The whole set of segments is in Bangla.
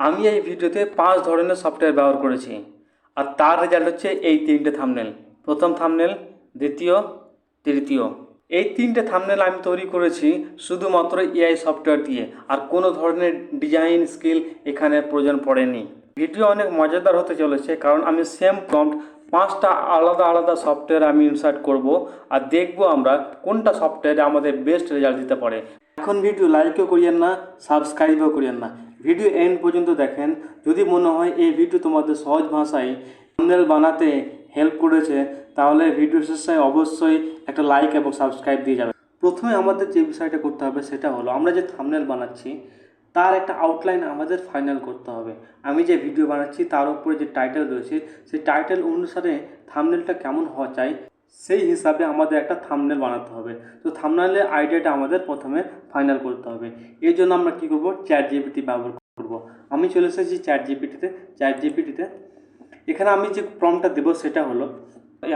আমি এই ভিডিওতে 5 ধরনের সফটওয়্যার ব্যবহার করেছি আর তার রেজাল্ট হচ্ছে এই 3টে থাম্বনেল। প্রথম থাম্বনেল, দ্বিতীয়, তৃতীয়। এই 3টে থাম্বনেল আমি তৈরি করেছি শুধুমাত্র এআই সফটওয়্যার দিয়ে, আর কোনো ধরনের ডিজাইন স্কিল এখানে প্রয়োজন পড়েনি। ভিডিও অনেক মজাদার হতে চলেছে, কারণ আমি সেম প্রম্পট 5টা আলাদা আলাদা সফটওয়্যার আমি ইনসার্ট করব আর দেখব আমরা কোনটা সফটওয়্যারে আমাদের বেস্ট রেজাল্ট দিতে পারে। এখন ভিডিও লাইকও করিয়েন না, সাবস্ক্রাইবও করিয়েন না, ভিডিও এন্ড পর্যন্ত দেখেন। যদি মনে হয় এই ভিডিও তোমাদের সহজ ভাষায় থাম্বনেল বানাতে হেল্প করেছে, তাহলে ভিডিও শেষে অবশ্যই একটা লাইক এবং সাবস্ক্রাইব দিয়ে যাবে। প্রথমে আমাদের যে বিষয়টা করতে হবে সেটা হলো, আমরা যে থাম্বনেল বানাচ্ছি তার একটা আউটলাইন আমাদের ফাইনাল করতে হবে। আমি যে ভিডিও বানাচ্ছি তার উপরে যে টাইটেল রয়েছে, সেই টাইটেল অনুসারে থাম্বনেলটা কেমন হওয়া চাই সেই হিসাবে আমাদের একটা থাম্বনেল বানাতে হবে। তো থাম্বনেলের আইডিয়াটা আমাদের প্রথমে ফাইনাল করতে হবে। এই জন্য আমরা কী করবো, চ্যাট জিপিটি ব্যবহার করব। আমি চলে এসেছি চ্যাট জিপিটিতে। এখানে আমি যে প্রম্পটটা দেবো সেটা হলো,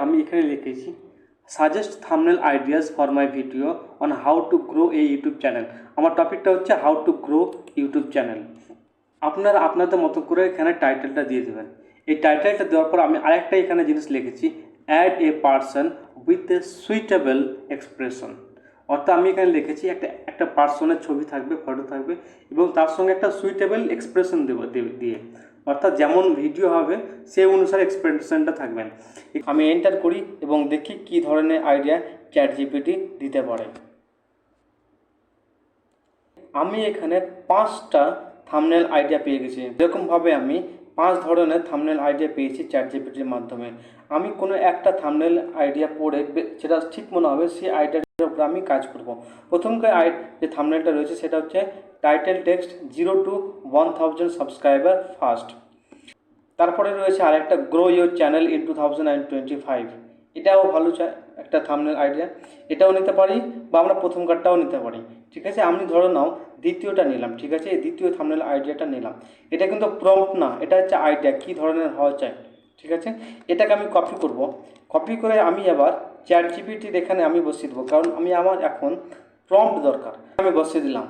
আমি এখানে লিখেছি suggest thumbnail ideas for my video on how to grow A YouTube channel. আমার টপিকটা হচ্ছে how to grow YouTube channel. আপনারা আপনাদের মতো করে এখানে টাইটেলটা দিয়ে দেবেন। এই টাইটেলটা দেওয়ার পর আমি আরেকটা এখানে জিনিস লিখেছি, add a person with a suitable expression. অর্থাৎ আমি এখানে লিখেছি একটা পার্সনের ছবি থাকবে, ফটো থাকবে এবং তার সঙ্গে একটা সুইটেবল এক্সপ্রেশন দিয়ে, অর্থাৎ যেমন ভিডিও হবে সেই অনুসারে এক্সপ্রেশনটা থাকবেন। আমি এন্টার করি এবং দেখি কী ধরনের আইডিয়া চ্যাট জিপিটি দিতে পারে। আমি এখানে 5টা থাম্বনেল আইডিয়া পেয়ে গেছি। এরকমভাবে আমি 5 ধরনের থাম্বনেল আইডিয়া পেয়েছি চ্যাট জিপিটির মাধ্যমে। আমি কোনো একটা থাম্বনেল আইডিয়া পড়ে যেটা ঠিক মনে হবে সেই আইডিয়াটার উপর আমি কাজ করব। প্রথমকার যে থাম্বনেলটা রয়েছে সেটা হচ্ছে title text 0 to 1000 subscriber first. তারপরে রয়েছে আরেকটা গ্রো ইউর চ্যানেল ইন 2025। এটাও ভালো একটা থাম্বনেল আইডিয়া, এটাও নিতে পারি বা আমরা প্রথম কার্ডটাও নিতে পারি। ঠিক আছে, আমি ধরো নাও দ্বিতীয়টা নিলাম। ঠিক আছে, এই দ্বিতীয় থাম্বনেল আইডিয়াটা নিলাম। এটা কিন্তু প্রম্পট না, এটা হচ্ছে আইডিয়া কী ধরনের হওয়া চাই। ঠিক আছে, এটাকে আমি কপি করব। কপি করে আমি আবার চ্যাট জিপিটির এখানে আমি বসিয়ে দেবো, কারণ আমার এখন প্রম্পট দরকার। আমি বসিয়ে দিলাম।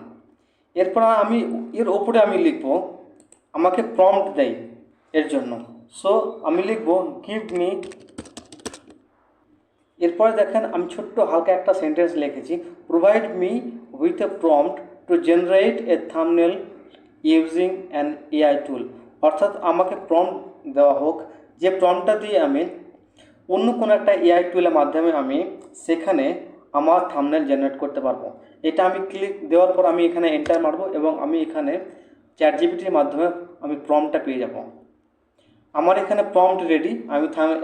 এরপর আমি এর ওপরে আমি লিখব, আমাকে প্রম্পট দেয় এর জন্য। সো আমি লিখব গিভ মি। এরপরে দেখেন আমি ছোট্ট হালকা একটা সেন্টেন্স লিখেছি, provide me with a prompt to generate A thumbnail using an AI টুল। অর্থাৎ আমাকে প্রম্পট দেওয়া হোক, যে প্রম্পটটা দিয়ে আমি অন্য কোনো একটা এআই টুলের মাধ্যমে আমি সেখানে আমার থাম্বনেল জেনারেট করতে পারবো। এটা আমি ক্লিক দেওয়ার পর আমি এখানে এন্টার মারবো এবং আমি এখানে চ্যাট জিপিটির মাধ্যমে আমি প্রম্পটটা পেয়ে যাব। আমার এখানে প্রম্পট রেডি।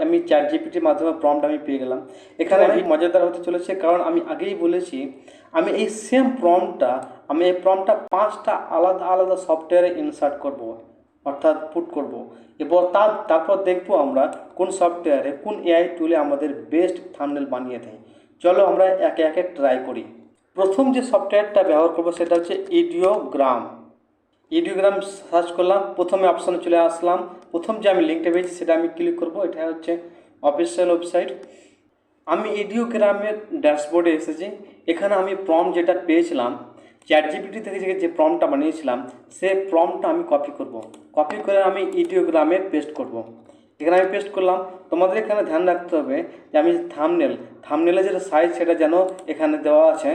আমি চ্যাট জিপিটির মাধ্যমে প্রম্পট আমি পেয়ে গেলাম। এখানে মজাদার হতে চলেছে, কারণ আমি আগেই বলেছি আমি এই সেম প্রম্পটটা 5টা আলাদা আলাদা সফটওয়্যারে ইনসার্ট করব, অর্থাৎ পুট করব। এরপর তারপর দেখব আমরা কোন সফটওয়্যারে কোন এআই টুলে আমাদের বেস্ট থাম্বনেল বানিয়ে দেয়। চলো আমরা একে একে ট্রাই করি। প্রথম যে সফটওয়্যারটা ব্যবহার করব সেটা হচ্ছে ইডিওগ্রাম সার্চ করলাম, প্রথমে অপশানে চলে আসলাম। প্রথম যে আমি লিঙ্কটা পেয়েছি সেটা আমি ক্লিক করব। এটা হচ্ছে অফিসিয়াল ওয়েবসাইট। আমি ইডিওগ্রামের ড্যাশবোর্ডে এসেছি। এখানে আমি প্রম্পট যেটা পেয়েছিলাম চ্যাট জিপিটি থেকে যে প্রম্পটটা বানিয়েছিলাম, সেই প্রম্পটটা আমি কপি করে আমি ইডিওগ্রামে পেস্ট করব। এখানে আমি পেস্ট করলাম। তোমাদের এখানে ধ্যান রাখতে হবে যে আমি থাম্বনেলের যেটা সাইজ সেটা যেন এখানে দেওয়া আছে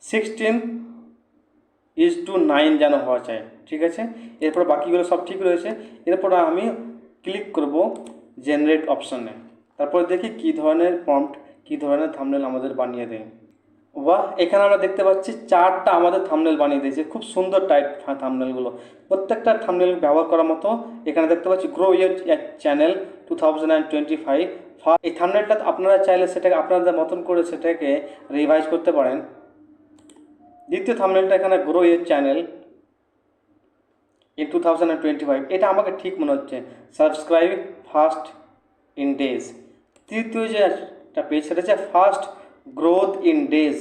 16:9 যেন হওয়া চাই। ঠিক আছে, এরপর বাকিগুলো সব ঠিক রয়েছে। এরপর আমি ক্লিক করব জেনারেট অপশানে। তারপর দেখি কী ধরনের প্রম্পট, কী ধরনের থাম্বনেল আমাদের বানিয়ে দেয়। বাহ, এখানে আমরা দেখতে পাচ্ছি 4টা আমাদের থাম্বনেল বানিয়ে দিয়েছে। খুব সুন্দর টাইপ থাম্বনেলগুলো, প্রত্যেকটা থাম্বনেল ব্যবহার করার মতো। এখানে দেখতে পাচ্ছি গ্রো ইউর চ্যানেল 2025। এই থাম্বনেলটা আপনারা চাইলে সেটাকে আপনাদের মতন করে সেটাকে রিভাইজ করতে পারেন। দ্বিতীয় থাম্বনেলটা এখানে গ্রো ইউর চ্যানেল ইন 2025, এটা আমাকে ঠিক মনে হচ্ছে। Subscribe first in days. তৃতীয় যেটা পেজ সেটা হচ্ছে ফার্স্ট গ্রোথ ইন ডেজ।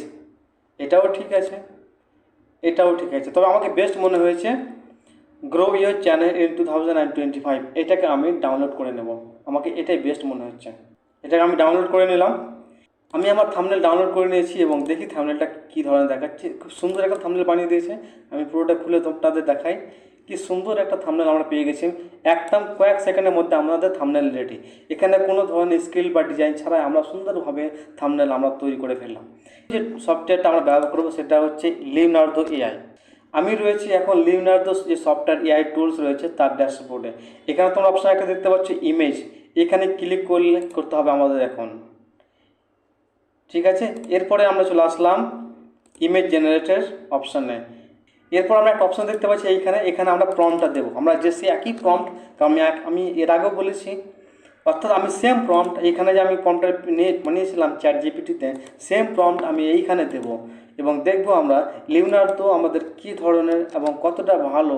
এটাও ঠিক আছে। তবে আমাকে বেস্ট মনে হয়েছে গ্রো ইউর চ্যানেল ইন 2025। এটাকে আমি ডাউনলোড করে নেব, আমাকে এটাই বেস্ট মনে হচ্ছে। এটাকে আমি ডাউনলোড করে নিলাম। আমি আমার থাম্বনেল ডাউনলোড করে নিয়েছি এবং দেখি থাম্বনেলটা কী ধরনের দেখাচ্ছে। খুব সুন্দর একটা থাম্বনেল বানিয়ে দিয়েছে। আমি পুরোটা খুলে তোমাদের দেখাই। কি সুন্দর একটা থাম্বনেল আমরা পেয়ে গেছি। একদম কয়েক সেকেন্ডের মধ্যে আমাদের থাম্বনেল রেডি। এখানে কোনো ধরনের স্কিল বা ডিজাইন ছাড়াই আমরা সুন্দরভাবে থাম্বনেল আমরা তৈরি করে ফেললাম। যে সফটওয়্যারটা আমরা ব্যবহার করবো সেটা হচ্ছে লিওনার্দো এআই। আমি রয়েছি এখন লিওনার্দো যে সফটওয়্যার এআই টুলস রয়েছে তার ড্যাশবোর্ডে। এখানে তোমরা অপশন একটা দেখতে পাচ্ছ ইমেজ, এখানে ক্লিক করতে হবে আমাদের এখন। ঠিক আছে, এরপরে আমরা চলে আসলাম ইমেজ জেনারেটর অপশানে। এরপর আমরা একটা অপশান দেখতে পাচ্ছি এখানে আমরা প্রম্পটটা দেবো। আমরা যে সে একই প্রম্পট, কারণ আমি এর আগেও বলেছি, অর্থাৎ আমি সেম প্রম্পট এখানে যে আমি প্রম্পটটা বানিয়েছিলাম চ্যাট জিপিটিতে, সেম প্রম্পট আমি এইখানে দেবো এবং দেখবো আমরা লিওনার্দো আমাদের কী ধরনের এবং কতটা ভালো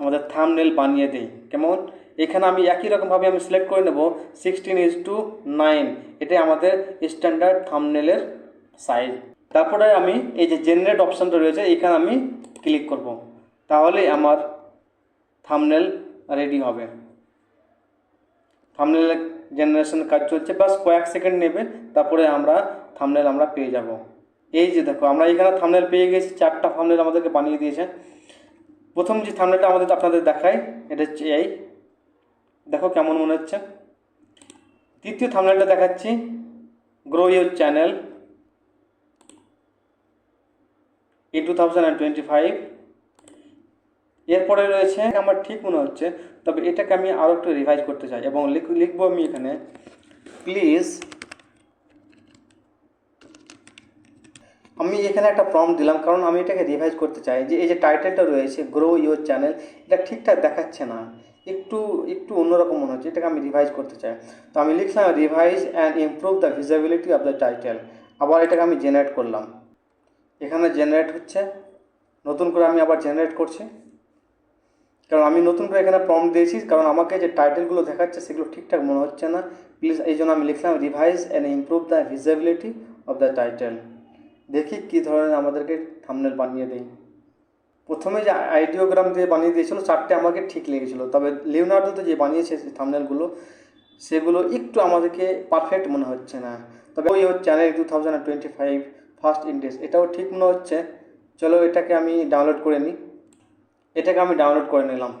আমাদের থাম্বনেল বানিয়ে দেয়। কেমন, এখানে আমি একই রকমভাবে আমি সিলেক্ট করে নেব 16:9, এটাই আমাদের স্ট্যান্ডার্ড থাম্বনেলের সাইজ। তারপরে আমি এই যে জেনারেট অপশানটা রয়েছে এখানে আমি ক্লিক করব, তাহলে আমার থাম্বনেল রেডি হবে। থাম্বনেল জেনারেশনের কাজ চলছে, বাস কয়েক সেকেন্ড নেবে, তারপরে আমরা থাম্বনেল আমরা পেয়ে যাব। এই যে দেখো আমরা এখানে থাম্বনেল পেয়ে গেছি, 4টা থাম্বনেল আমাদেরকে বানিয়ে দিয়েছে। প্রথম যে থাম্বনেলটা আপনাদের দেখায় এটা হচ্ছে এই, দেখো কেমন মনে হচ্ছে। দ্বিতীয় থাম্বনেলটা দেখাচ্ছি, গ্রো ইউর চ্যানেল in 2025। এরপরে রয়েছে আমার ঠিক মনে হচ্ছে, তবে এটাকে আমি আরও একটু রিভাইজ করতে চাই এবং লিখবো আমি এখানে প্লিজ। আমি এখানে একটা প্রম্পট দিলাম কারণ আমি এটাকে রিভাইজ করতে চাই। যে এই যে টাইটেলটা রয়েছে গ্রো ইউর চ্যানেল, এটা ঠিকঠাক দেখাচ্ছে না, একটু একটু অন্যরকম মনে হচ্ছে, এটাকে আমি রিভাইজ করতে চাই। তো আমি লিখলাম revise and improve the visibility of the title. আবার এটাকে আমি জেনারেট করলাম, এখানে জেনারেট হচ্ছে, নতুন করে আমি আবার জেনারেট করছি, কারণ আমি নতুন করে এখানে প্রম্পট দিয়েছি, কারণ আমাকে যে টাইটেলগুলো দেখাচ্ছে সেগুলো ঠিকঠাক মনে হচ্ছে না। প্লিজ, এই জন্য আমি লিখলাম revise and improve the visibility of the title. দেখি কী ধরনের আমাদেরকে থাম্বনেল বানিয়ে দেয়। প্রথমে যে আইডিওগ্রাম দিয়ে বানিয়ে দিয়েছিল 4টে আমাকে ঠিক লেগেছিল, তবে লিওনার্দোতে যে বানিয়েছে থাম্বনেলগুলো সেগুলো একটু আমাদেরকে পারফেক্ট মনে হচ্ছে না। তবে ওই চ্যানেল 2025 ফার্স্ট ইন্ডেক্স, এটাও ঠিক মনে হচ্ছে। চলো এটাকে আমি ডাউনলোড করে নিই, এটাকে আমি ডাউনলোড করে নিলাম।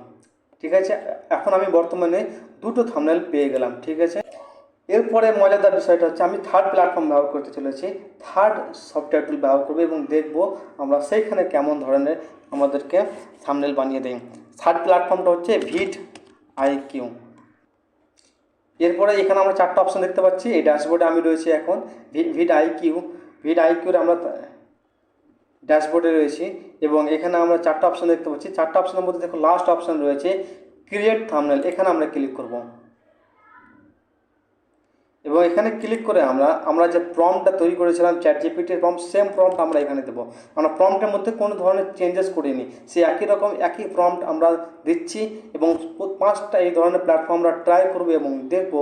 ঠিক আছে, এখন আমি বর্তমানে 2টো থাম্বনেল পেয়ে গেলাম। ঠিক আছে, এরপরে মজাদার বিষয়টা হচ্ছে আমি থার্ড প্ল্যাটফর্ম ব্যবহার করতে চলেছি, থার্ড সফটওয়্যার টুল ব্যবহার করবো এবং দেখব আমরা সেইখানে কেমন ধরনের আমাদেরকে থাম্বনেল বানিয়ে দেয়। থার্ড প্ল্যাটফর্মটা হচ্ছে vidIQ। এরপরে এখানে আমরা 4টা অপশান দেখতে পাচ্ছি। এই ড্যাশবোর্ডে আমি রয়েছি এখন vidIQর আমরা ড্যাশবোর্ডে রয়েছি এবং এখানে আমরা 4টা অপশান দেখতে পাচ্ছি। 4টা অপশানের মধ্যে দেখো লাস্ট অপশান রয়েছে ক্রিয়েট থাম্বনেল, এখানে আমরা ক্লিক করব এবং এখানে ক্লিক করে আমরা যে প্রম্পটটা তৈরি করেছিলাম চ্যাট জিপিটির প্রম্পট, সেম প্রম্পট আমরা এখানে দেবো। আমরা প্রম্পটের মধ্যে কোনো ধরনের চেঞ্জেস করিনি, সে একই প্রম্পট আমরা দিচ্ছি এবং 5টা এই ধরনের প্ল্যাটফর্ম আমরা ট্রাই করবো এবং দেখব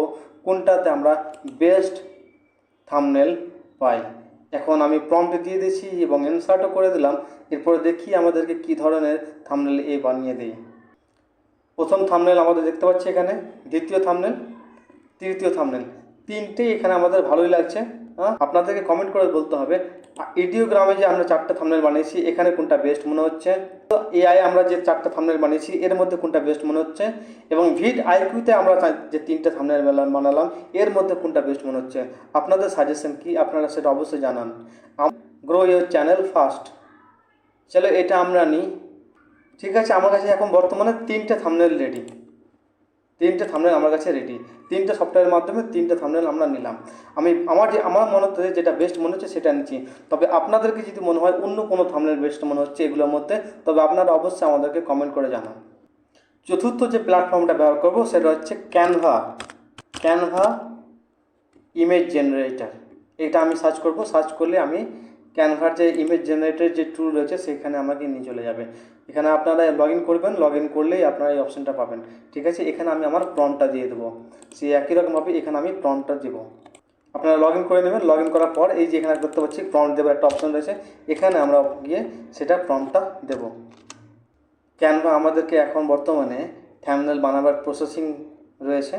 কোনটাতে আমরা বেস্ট থাম্বনেল পাই। এখন আমি প্রম্পট দিয়ে দিয়েছি এবং ইনসার্টও করে দিলাম। এরপরে দেখি আমাদেরকে কী ধরনের থাম্বনেল বানিয়ে দেয়। প্রথম থাম্বনেল আমাদের দেখতে পাচ্ছি এখানে, দ্বিতীয় থাম্বনেল, তৃতীয় থাম্বনেল, 3টেই এখানে আমাদের ভালোই লাগছে। আপনাদেরকে কমেন্ট করে বলতে হবে ইডিওগ্রামে যে আমরা 4টা থাম্বনেল বানিয়েছি এখানে কোনটা বেস্ট মনে হচ্ছে। তো এআই আমরা যে 4টা থাম্বনেল বানিয়েছি এর মধ্যে কোনটা বেস্ট মনে হচ্ছে, এবং vidIQতে আমরা যে 3টে থাম্বনেল বানালাম এর মধ্যে কোনটা বেস্ট মনে হচ্ছে। আপনাদের সাজেশন কি, আপনারা সেটা অবশ্যই জানান। গ্রো ইউর চ্যানেল ফার্স্ট, চলো এটা আমরা নিই। ঠিক আছে, আমার কাছে এখন বর্তমানে 3টে থাম্বনেল রেডি, 3টে থাম্বনেল আমার কাছে রেডি। 3টে সফটওয়্যারের মাধ্যমে 3টে থাম্বনেল আমরা নিলাম। আমার মনে হচ্ছে যেটা বেস্ট মনে হচ্ছে সেটা নিচ্ছি। তবে আপনাদেরকে যদি মনে হয় অন্য কোনো থাম্বনেল বেস্ট মনে হচ্ছে এগুলোর মধ্যে, তবে আপনারা অবশ্যই আমাদেরকে কমেন্ট করে জানান। চতুর্থ যে প্ল্যাটফর্মটা ব্যবহার করব সেটা হচ্ছে ক্যানভা ইমেজ জেনারেটর। এটা আমি সার্চ করব, সার্চ করলে আমি ক্যানভার যে ইমেজ জেনারেটরের যে টুল রয়েছে সেখানে আমাকে নিয়ে চলে যাবে। এখানে আপনারা লগ ইন করবেন, লগ ইন করলেই আপনারা এই অপশানটা পাবেন। ঠিক আছে, এখানে আমি আমার প্রম্পটটা দিয়ে দেবো, সেই একই রকমভাবে এখানে আমি প্রম্পটটা দেবো। আপনারা লগ ইন করে নেবেন। লগ ইন করার পর এই যে এখানে দেখতে পাচ্ছি প্রম্পট দেবো একটা অপশান রয়েছে, এখানে আমরা গিয়ে সেটা প্রম্পটটা দেবো। ক্যানভা আমাদেরকে এখন বর্তমানে থাম্বনেল বানাবার প্রসেসিং রয়েছে,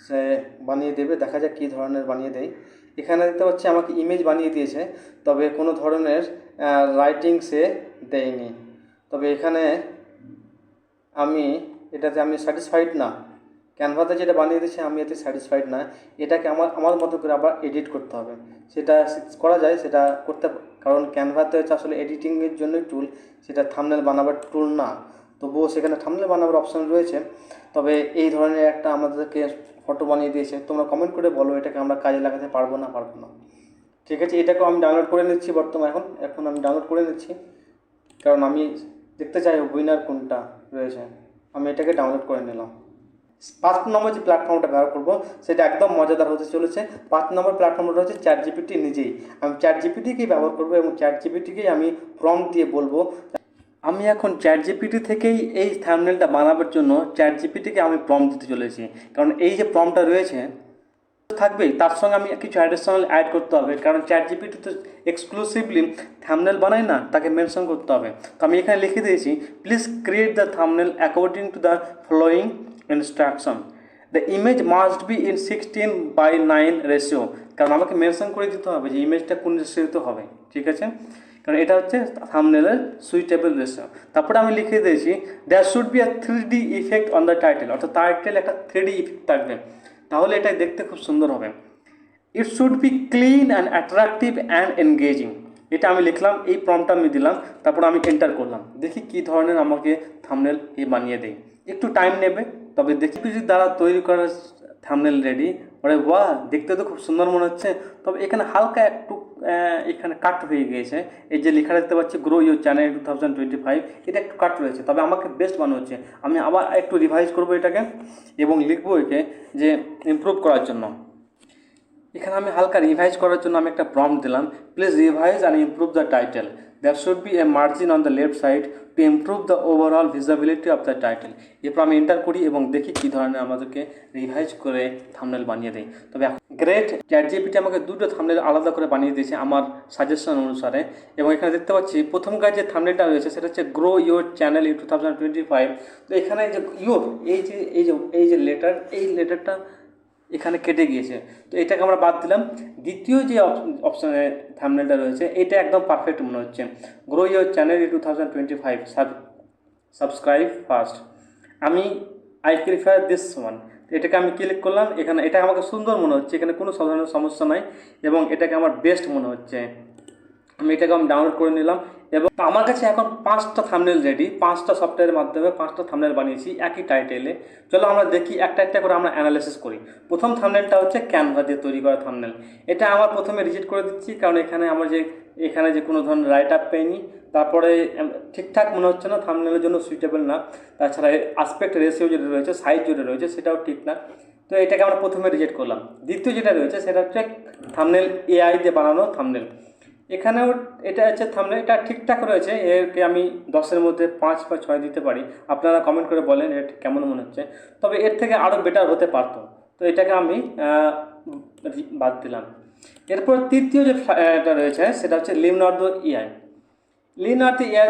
সে বানিয়ে দেবে, দেখা যাক কী ধরনের বানিয়ে দেয়। এখানে দেখতে পাচ্ছি আমাকে ইমেজ বানিয়ে দিয়েছে, তবে কোনো ধরনের রাইটিং সে দেয়নি। তবে এখানে 4টা অপশান রয়েছে, এখানে আমরা ক্লিক করব, ক্লিক করলে আমাদেরকে 4টা অপশান দেবে। এখানে আমরা এটাতে আমি স্যাটিসফাইড না, ক্যানভাতে যেটা বানিয়ে দিয়েছি আমি এতে স্যাটিসফাইড না। এটাকে আমার মতো করে আবার এডিট করতে হবে। সেটা করা যায়, সেটা করতে, কারণ ক্যানভাতে হচ্ছে আসলে এডিটিংয়ের জন্যই টুল, সেটা থাম্বনেল বানাবার টুল না। তবুও সেখানে থাম্বনেল বানাবার অপশান রয়েছে। তবে এই ধরনের একটা আমাদেরকে ফটো বানিয়ে দিয়েছে। তোমরা কমেন্ট করে বলো এটাকে আমরা কাজে লাগাতে পারবো না। ঠিক আছে, এটাকেও আমি ডাউনলোড করে নিচ্ছি এখন আমি ডাউনলোড করে নিচ্ছি, কারণ আমি দেখতে চাই উইনার কোনটা রয়েছে। আমি এটাকে ডাউনলোড করে নিলাম। 5 নম্বর যে প্ল্যাটফর্মটা ব্যবহার করবো সেটা একদম মজাদার হতে চলেছে। 5 নম্বর প্ল্যাটফর্মটা হচ্ছে চ্যাট জিপিটি নিজেই। আমি চ্যাট জিপিটিকেই ব্যবহার করবো এবং চ্যাট জিপিটিকেই আমি প্রম্পট দিয়ে বলবো। আমি এখন চ্যাট জিপিটি থেকেই এই থাম্বনেলটা বানাবার জন্য চ্যাট জিপিটিকে আমি প্রম্পট দিতে চলেছি, কারণ এই যে প্রম্পটটা রয়েছে থাকবেই, তার সঙ্গে আমি কিছু অ্যাডিশনাল অ্যাড করতে হবে, কারণ চ্যাট জিপিটি তো এক্সক্লুসিভলি থাম্বনেল বানায় না, তাকে মেনশন করতে হবে। তো আমি এখানে লিখে দিয়েছি, please create the thumbnail according to the following instruction, the image must be in 16:9 ratio, কারণ আমাকে মেনশন করে দিতে হবে যে ইমেজটা কোন রেশিওতে হবে। ঠিক আছে, কারণ এটা হচ্ছে থাম্বনেলের সুইটেবল রেশিও। তারপরে আমি লিখে দিয়েছি, there should be a 3D effect on the title, অর্থাৎ টাইটেল একটা 3D ইফেক্ট থাকবে, তাহলে এটা দেখতে খুব সুন্দর হবে। It should be clean and attractive and engaging, এটা আমি লিখলাম, এই প্রম্পটটা আমি দিলাম, তারপর আমি এন্টার করলাম। দেখি কী ধরনের আমাকে থাম্বনেল বানিয়ে দেয়। একটু টাইম নেবে, তবে দেখি পিজির দ্বারা তৈরি করা থাম্বনেল রেডি। ওরে বাহ, দেখতে তো খুব সুন্দর মনে হচ্ছে। তবে এখানে হালকা একটু এখানে কাট হয়ে গিয়েছে। এই যে লেখা দেখতে পাচ্ছি গ্রো ইউর চ্যানেল 2025, এটা একটু কাট রয়েছে, তবে আমাকে বেস্ট মনে হচ্ছে। আমি আবার একটু রিভাইজ করবো এটাকে এবং লিখবো একে যে ইমপ্রুভ করার জন্য। এখানে আমি হালকা রিভাইজ করার জন্য আমি একটা প্রম্পট দিলাম, please revise and improve the title, there should be a margin on the left side to improve the overall visibility of the title. এরপর আমি এন্টার করি এবং দেখি কী ধরনের আমাদেরকে রিভাইজ করে থাম্বনেল বানিয়ে দেয়। তবে এখন গ্রেট, চ্যাট জিপিটি আমাকে দুটো থাম্বনেল আলাদা করে বানিয়ে দিয়েছে আমার সাজেশন অনুসারে। এবং এখানে দেখতে পাচ্ছি প্রথম কাজ যে থাম্বনেলটা রয়েছে সেটা হচ্ছে গ্রো ইউর চ্যানেল ইন 2025। তো এখানে যে ইউর এই যে লেটারটা এখানে কেটে গিয়েছে, তো এটাকে আমরা বাদ দিলাম। দ্বিতীয় যে অপশানে থাম্বনেলটা রয়েছে এটা একদম পারফেক্ট মনে হচ্ছে, grow your channel in 2025, subscribe first. I prefer this one, এটাকে আমি ক্লিক করলাম। এখানে এটা আমাকে সুন্দর মনে হচ্ছে, এখানে কোনো সাধারণ সমস্যা নাই এবং এটাকে আমার বেস্ট মনে হচ্ছে। এটাকে আমি ডাউনলোড করে নিলাম এবং আমার কাছে এখন 5টা থাম্বনেল রেডি। 5টা সফটওয়্যারের মাধ্যমে 5টা থাম্বনেল বানিয়েছি একই টাইটেলে। চলো আমরা দেখি একটা একটা করে আমরা অ্যানালাইসিস করি। প্রথম থাম্বনেলটা হচ্ছে ক্যানভা দিয়ে তৈরি করা থাম্বনেল। এটা আমার প্রথমে রিজেক্ট করে দিচ্ছি, কারণ এখানে যে কোনো ধরনের রাইট আপ পেইনি। তারপরে ঠিকঠাক মনে হচ্ছে না, থাম্বনেলের জন্য সুইটেবল না। তাছাড়া আসপেক্ট রেশিও যেটা রয়েছে, সাইজ যেটা রয়েছে সেটাও ঠিক না। তো এটাকে আমরা প্রথমে রিজেক্ট করলাম। দ্বিতীয় যেটা রয়েছে সেটা হচ্ছে থাম্বনেল এআই দিয়ে বানানো থাম্বনেল। এখানেও এটা হচ্ছে থাম্বনেল, এটা ঠিকঠাক রয়েছে, এরকে আমি 10-এর মধ্যে 5 বা 6 দিতে পারি। আপনারা কমেন্ট করে বলেন এটা কেমন মনে হচ্ছে, তবে এর থেকে আরও বেটার হতে পারতো। তো এটাকে আমি বাদ দিলাম। এরপর তৃতীয় যে এটা রয়েছে সেটা হচ্ছে লিওনার্দো এআই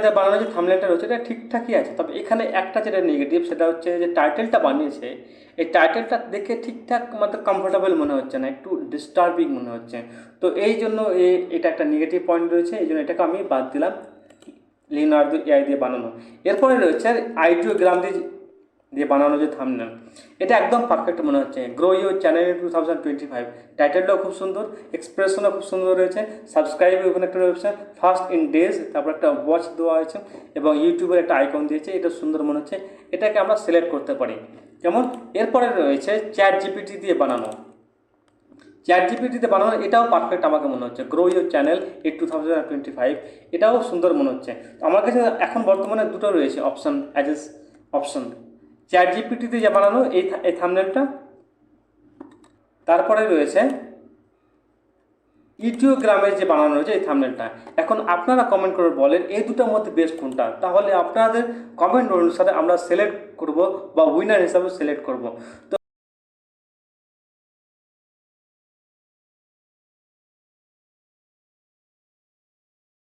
দিয়ে বানানো যে থাম্বনেলটা রয়েছে এটা ঠিকঠাকই আছে। তবে এখানে একটা যেটা নেগেটিভ সেটা হচ্ছে যে টাইটেলটা বানিয়েছে, এই টাইটেলটা দেখে ঠিকঠাক কমফোর্টেবল মনে হচ্ছে না, একটু ডিস্টার্বিং মনে হচ্ছে। তো এই জন্য এটা একটা নেগেটিভ পয়েন্ট রয়েছে, এই জন্য এটাকে আমি বাদ দিলাম, লিওনার্দো এআই দিয়ে বানানো। এরপরে রয়েছে আইডিওগ্রাম দিয়ে বানানো যে থাম্বনেল, এটা একদম পারফেক্ট মনে হচ্ছে। গ্রো ইউর চ্যানেল 2025, টাইটেলটাও খুব সুন্দর, এক্সপ্রেশনও খুব সুন্দর রয়েছে, সাবস্ক্রাইব ওখানে একটা রয়েছে, ফার্স্ট ইন ডেজ, তারপর একটা ওয়াচ দেওয়া হয়েছে এবং ইউটিউবের একটা আইকন দিয়েছে, এটা সুন্দর মনে হচ্ছে। এটাকে আমরা সিলেক্ট করতে পারি কেমন। এরপরে রয়েছে চ্যাট জিপিটি দিয়ে বানানো, এটাও পারফেক্ট আমাকে মনে হচ্ছে। গ্রো ইউর চ্যানেল ইন 2025, এটাও সুন্দর মনে হচ্ছে। আমার কাছে এখন বর্তমানে দুটো রয়েছে অপশন, চ্যাট জিপিটিতে যে বানানো এই থাম্বনেলটা, তারপরে রয়েছে ইডিওগ্রামের যে বানানো রয়েছে এই থাম্বনেলটা। এখন আপনারা কমেন্ট করে বলেন এই দুটোর মধ্যে বেস্ট কোনটা, তাহলে আপনাদের কমেন্ট অনুসারে আমরা সিলেক্ট করব বা উইনার হিসাবে সিলেক্ট করব। তো